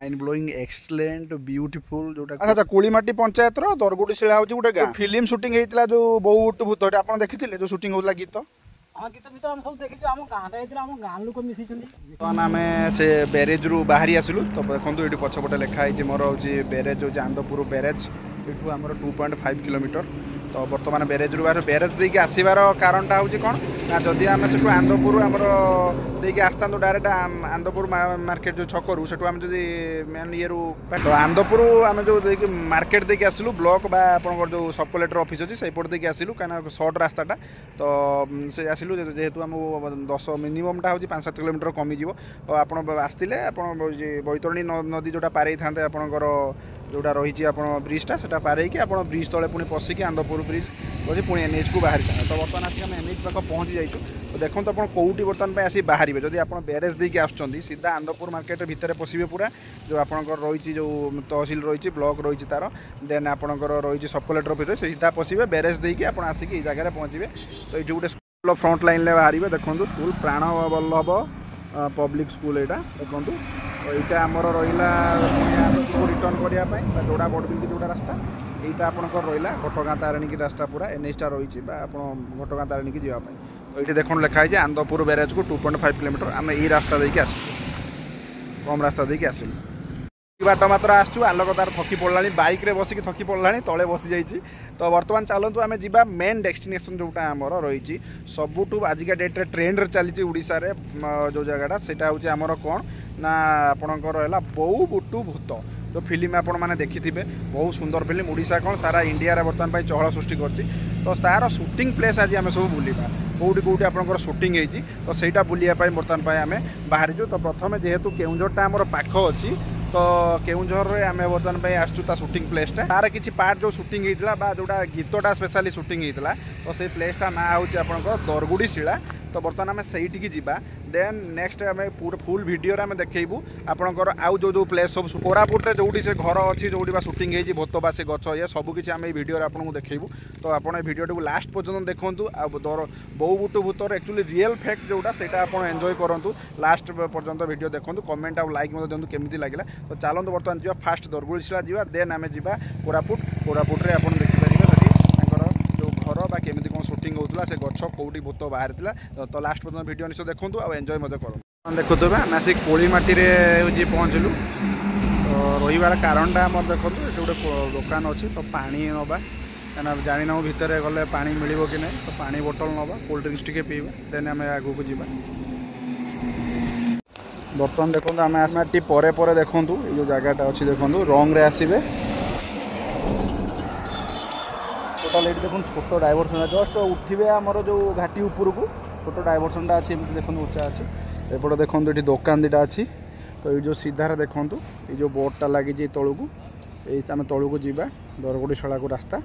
mind blowing excellent beautiful जोटा अच्छा कुलीमाटी पंचायत रो दरगुडी शिला होची गुटे गाँ फिल्म शूटिंग हेतिला जो बहुत भूत आपण देखिथिले जो शूटिंग होतला गीत हां गीत भी तो हम सब देखि हम गाँ रे हेतिला हम गाँ लोक मिसी छथि तो आमे से बैरेज रु बाहरी आसिलु तो देखंतु एठी पछपटे लेखा है जे मोर होची बैरेज जो आंदपुर बैरेज एठू हमर 2.5 किलोमीटर तो बर्तमान बैरेज रु बाहर बैरेज देके आसीबार कारणटा होची कोन ना जदी आमे सेठू आंदपुर हमर देके आस्तांतो डायरेक्ट आंदपुर मार्केट जो छक रु सेठू आमे जदी मेन ये रु तो आंदपुर आमे जो देके मार्केट देके आसिलु ब्लॉक बा आपन जो सब कलेक्टर ऑफिस अछि सही पट देके आसिलु काना शॉर्ट रास्ताटा तो से आसिलु जेहेतु हम 10 मिनिममटा होची 5-7 किलोमीटर कमी जीवो तो आपण आस्तिले आपण बैतरणी नदी जोटा पारै थांते आपनकर जोटा रही आपन ब्रिजटा सेटा पारे कि आपन ब्रिज तले पुणी पशिकी आंदपुर ब्रिज बजे पुणी एनएच को बाहर तो बर्तमान आसिक आम एनएच पाख पहुँची जाइए तो देखो आप कौटी बर्तमान आसी बाहर जब आप बैरेज देके आसुँच सीधा आंदपुर मार्केट भितर पशिबे पूरा जो आपंकर रही जो तहसिल रही ब्लॉक रही तार देन आपंकर रही सब कलेक्टर ऑफिस सीधा पशिबे बैरेज देके आप आसिक जगह पहुँचे तो ये गोटे स्कूल फ्रंट लाइन बाहर देखो स्कूल प्राण वल्लभ पब्लिक स्कूल यहाँ देखो तो यहाँ आमर रहा रिटर्न करने जोड़ा बड़बिल जोड़ा रास्ता यहाँ आपंकर रहा घटगाँ तारिणी की रास्ता पूरा एनएचटा रही घटगाँ तारिणी की जावाई तो ये देखो लिखाई आंदपुर बैरेज को 2.5 किलोमीटर आम यही रास्ता देके आस कम रास्ता देके आसलु बाट मात्र आसचु आलोक तार थकी पड़ा बाइक रे बसिक थकी पड़ा तले बसी जाइए तो बर्तमान चलतु आम जा मेन डेस्टिनेशन जोटा आमर रही सबुठू आजिका डेट्रे ट्रेंड चली ओडिशा रे जो जगहटा सेटा हूँ आमर कौन ना आपणकर है बौ बुटु भूत जो फिल्म आपण मैंने देखी बहुत सुंदर फिल्म ओडिशा कौन सारा इंडिया बर्तमान चहल सृष्टि कर तो तार शूटिंग प्लेस आज आम सब बुलवा कौटी कौटी आपंकर शूटिंग होती तो सहीटा बुलायापाई बर्तमान आम बाहरीचु तो प्रथम जेहेतु केउंझरटा आमर पाख अच्छी तो केउंझर रे आमे बर्तमान आसचु ता शूटिंग प्लेसटा तार किछि पार्ट जो शूटिंग होता बा जोटा गीतटा स्पेशली शूटिंग होता तो से प्लेसटा ना होची आपनकर दरगुडी शिला तो बर्तमान आम सहीटिकी जीवा देन नेक्स्ट आम पूरा फुल वीडियो आम देखू आपंकर आउ जो प्लेस सब कोरापुट जोटी से घर अच्छी जोटी शूटिंग होती भोत बा से गच ये सबकि आम भिडियो आपको देखू तो आपड़ भिडियो लास्ट पर्यटन देखूँ बौ बुटु भूतर एक्चुअली रियल फैक्ट जोटा से एंजॉय करूँ लास्ट पर्यटन भिडियो देखूँ कमेंट आउ लाइक दिखाँ केमी लगे तो चलते बर्तमान जा फास्ट दरगुड़शिला जा देन आम जा कोरापुट आप देखिपारे जो घर बा केमी कौन शूटिंग होता से गछ कौटी भूत बाहर तो लास्ट पर्यटन भिडियो निश्चय देखूँ आ एंजॉय मत करूँ देखुए आम आसिक कोलीमाटी पहुँचलु तो रही कारणटा आम देखो ये गोटे दुकान अच्छी तो पानी नवा क्या जानी ना भितर गले पानी मिल कि नहीं तो पानी बोतल नवा कोल्ड ड्रिंक्स टे पीवा देन आम आगू को जा बर्तमान देखो आम आसमाटी पर देखूँ ये जगहटा अच्छी देखूँ रंग रे आसबे टोटाल ये देखो छोट डाइवर्सन जस्ट उठे आमर जो घाटी उपरू को छोट डाइवर्सनटा अच्छी देखो उच्चा अच्छी एपटे देखो ये दुकान दुटा अच्छी तो ये जो सीधार देखूँ ये जो बोर्डटा लगी तलू को ये आम तलू को जा दरगुड़ी शाला को रास्ता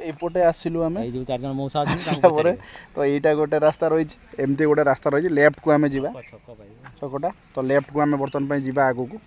एपटे आसिलु आम जो 4 जन मौसा तो यहीटा गोटे रास्ता रही एमती गोटे रास्ता रही लेफ्ट को आम जा छकटा तो लेफ्ट को आम बर्तमान जा आगू को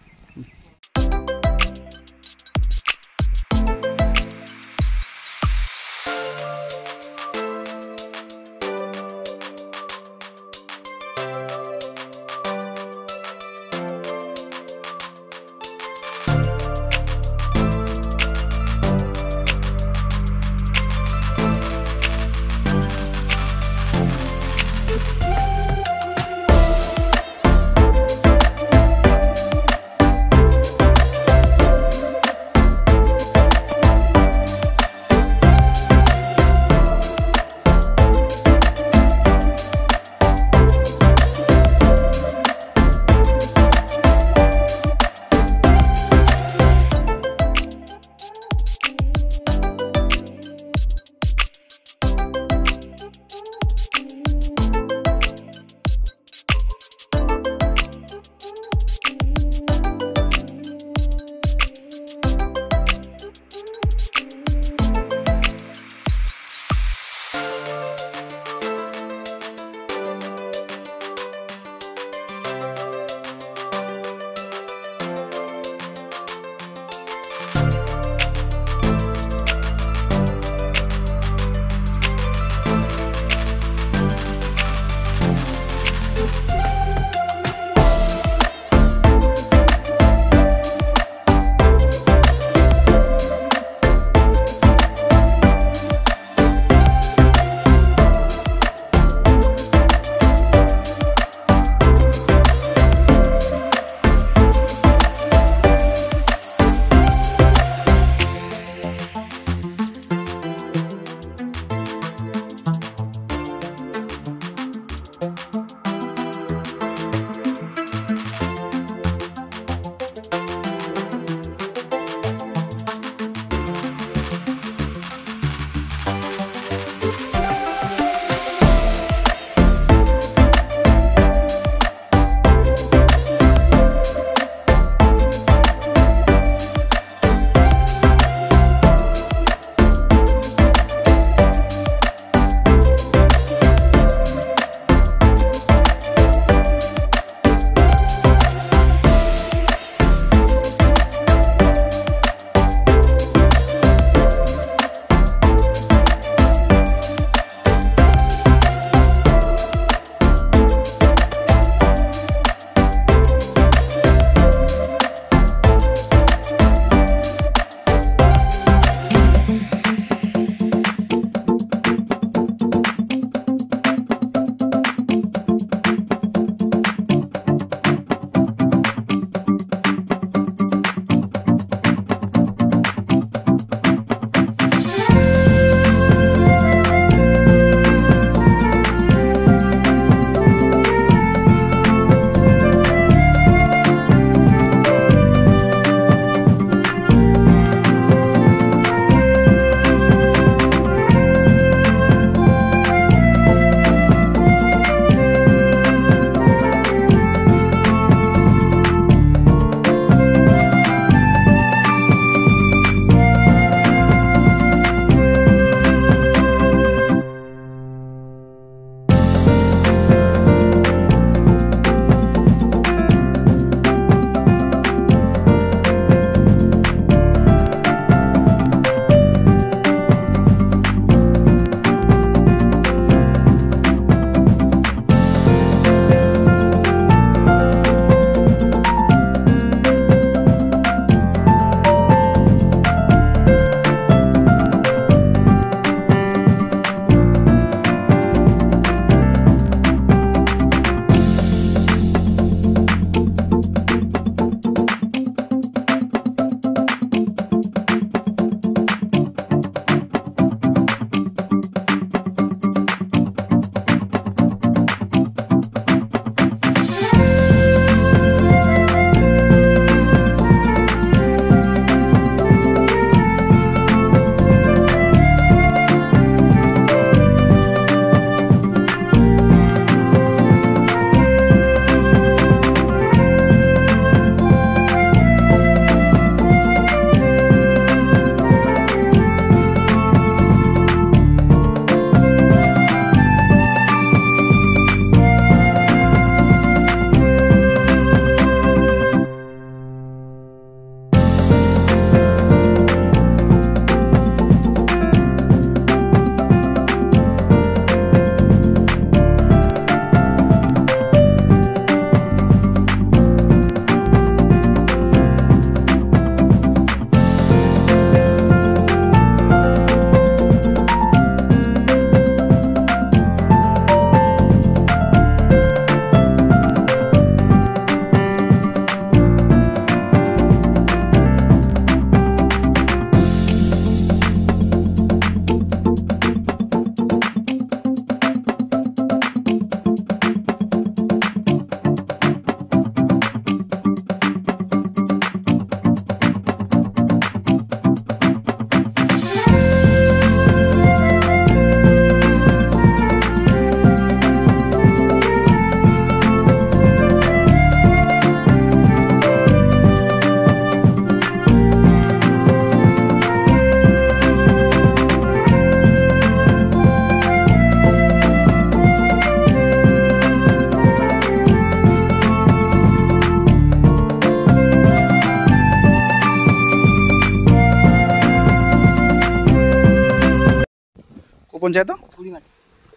को पंचायत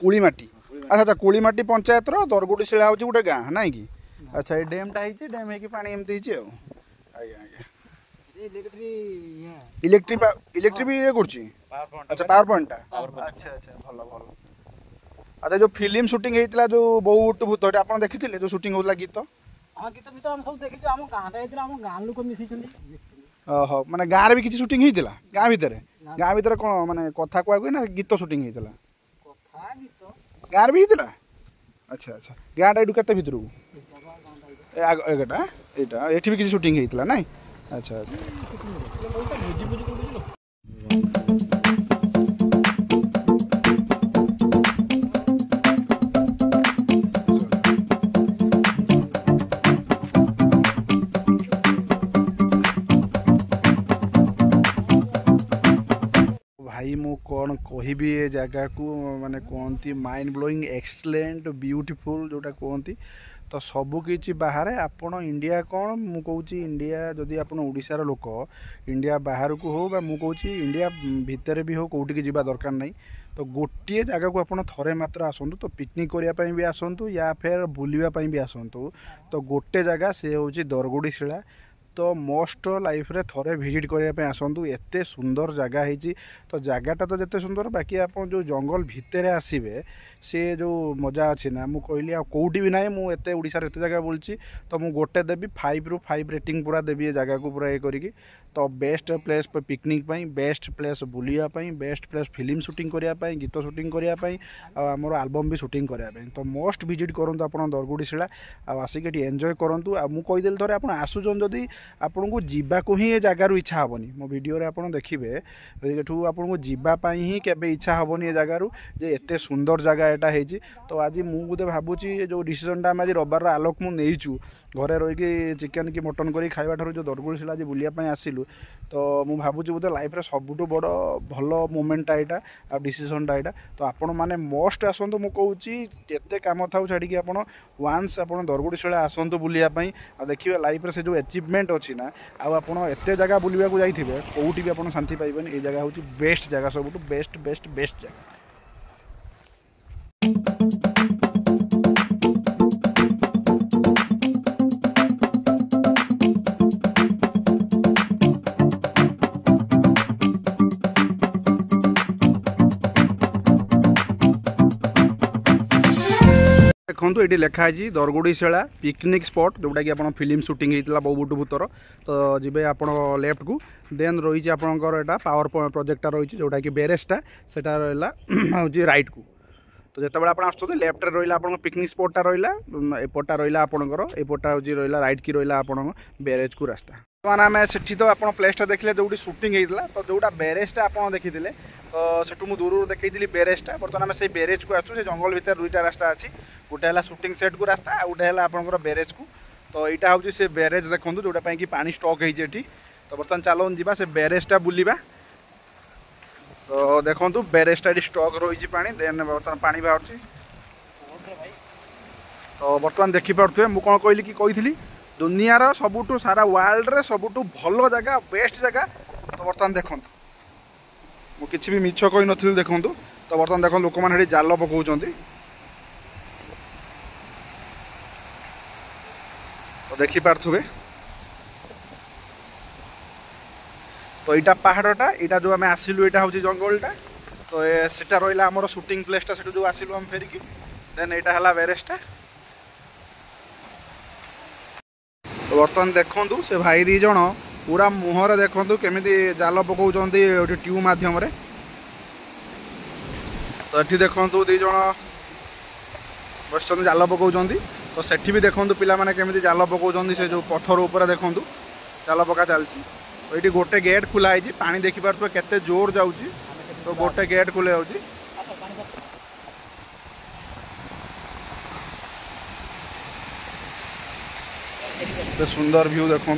कुलीमाटी अच्छा अच्छा कुलीमाटी पंचायत रो दरगुडी शिला हूँ गोटे गाँ ना कि अच्छा ये डैमटा है डैम है पानी एमती आज्ञा आज्ञा इलेक्ट्रिक भी ये करछि अच्छा पावर पॉइंट अच्छा अच्छा भल भल अच्छा जो फिल्म शूटिंग होता जो बहुत भूत आप देखी जो शूटिंग होता गीत हाँ गीत भी हम सब देखी आम गाँ लोक मिसी ओहो माने गाँव भी किसी शूटिंग होता गाँ भितर कौन माने कथा कहू ना गीत शूटिंग होता गाँव भी होता अच्छा अच्छा गाँटा ये केते भितर एटा एटा एठी भी किसी शूटिंग होता ना अच्छा भाई मु कौन कहबी ए जगह को माने कहती माइंड ब्लोइंग एक्सलेंट ब्यूटीफुल जोटा कहती तो सबकि बाहर आपण इंडिया कौन मु कहूँ इंडिया जदि आप ओडिशार लोक इंडिया बाहर को हो मु कहूँ इंडिया भितर भी हो कौटी की जावा दरकार नहीं तो गोटे जगह को आप थरे मात्र आसतु तो पिकनिक करने भी आसतु या फिर बुलवाई भी आसतु तो गोटे जगह से हूँ दरगुड़ी शिला तो मोस्ट लाइफ रे थरे विजिट करने आसतु एते सुंदर जगह है तो जगहटा तो जिते सुंदर बाकी आप जो जंगल भितर आसबे सी जो मजा अच्छी ना मुझे कहली कौटी भी ना मुझे ओडिशार एत जगह बोलची तो मुझे गोटे देवी 5 ରୁ 5 रेटिंग पूरा देवी ये जगह को पूरा ये करी तो best place picnic best place बुलायापी बेस्ट प्लेस फिल्म शूटिंग करने गीत शूटिंग करने आमर आलबम भी शूटिंग करने तो मोस्ट विजिट करूँ आप दरगुड़ी शिला आसिक एंजॉय करूँ मुझे कहीदेली थे आप आसुचन जदि आपन को जीवाक ही जगार इच्छा हेनी मो वीडियो आप देखिए आपन को जीवाई ही केवे इच्छा हेनी ये जगार जे एत सुंदर जगह यहाँ है तो आज मुझे भावुची जो डिसीजन आम आज रविवार आलोक मुझे घरे रही चिकेन कि मटन कर खावा ठार जो दरगुड़ी शिला आज बुलायापी आसिलु तो मुझे भावुची बोधे लाइफ रे सबुठु बड़ भल मोमेंटा यहाँ आ डिसीजनटा यहाँ तो आपण मैंने मस्ट आसतु मुझे कहूँ केते काम था छाड़ी आप वान्स आप दरगुड़ी शिला आसतु बुलायापी आ देखिए लाइफ रे से जो अचिवमेंट अच्छी ना आप एत जगह बुलवाक जाइए कौटी भी आप शांति पाइबेनि ये जगह हूँ बेस्ट जगह सबुठु बेस्ट बेस्ट बेस्ट जगह देखो ये लिखाई दरगुड़ी शिला पिकनिक स्पॉट जोटा कि आप फिल्म शूटिंग होता बहुबुटु भूतर तो जी आप लेफ्ट को देन रही आपंकर पावर प्रोजेक्टा रही जोटा कि बेरेजटा से रहा हूँ रईट को तो जिते आप आसते लेफ्ट रहा आप पिकनिक स्पॉटा रहा एपटा रहा आपंकर एपटा हूँ रहा रईट की रहा आप बेरेज को रास्ता बर्तमान आम से तो आप प्लेसटा देखिले जो शूटिंग होता तो जोटा बेरेजटा आप देखी तो सेठू मुझे दूर देखी बेरेजटा बर्तमान आम से बेरेज को आसू जंगल भितर दुईटा रास्ता अच्छी गोटे है शूटिंग सेट को रास्ता आ गोटे है आपंकर बेरेज को तो यहाँ हूँ से बेरेज देखो जोटा कि पानी स्टक होती तो बर्तमान चलो जी से बेरेजटा बुलवा तो देखो बेरेजटा स्टक रही पानी देन बर्तमान पानी बाहर तो बर्तमान देखिपे मुझे कौन कहली कि कही दुनियार सबुठु सारा वर्ल्ड रे सबुठु भल जगह बेस्ट जगह तो बर्तमान देखो मुझे किसी भी मिछ कही नी देखूँ तो बर्तमान देख लोक मैंने जाल पकाउं तो देखिपे तो यहाँ पहाड़टा यहाँ जो आम आसिलु यहाँ हूँ जंगलटा तो सेटा रहा आमर शूटिंग प्लेसटा से जो आसिलु आम फेरिकी देन यहाँ है बेरेजटा तो बर्तमान देखु से भाई दी जन पूरा मुहर देखु केमी जाल पकाउं ट्यूब मध्यम तो ये देखु दी जन बस जाल पकाउं तो सेठी भी देखु पिला माने केमी जाल पकाउं से जो पत्थर ऊपर देखु जाल पका चलती तो ये गोटे गेट खुला है पानी देखिपे केते जोर जाऊँगी तो गोटे गेट खुले जाऊँगी सुंदर व्यू देखु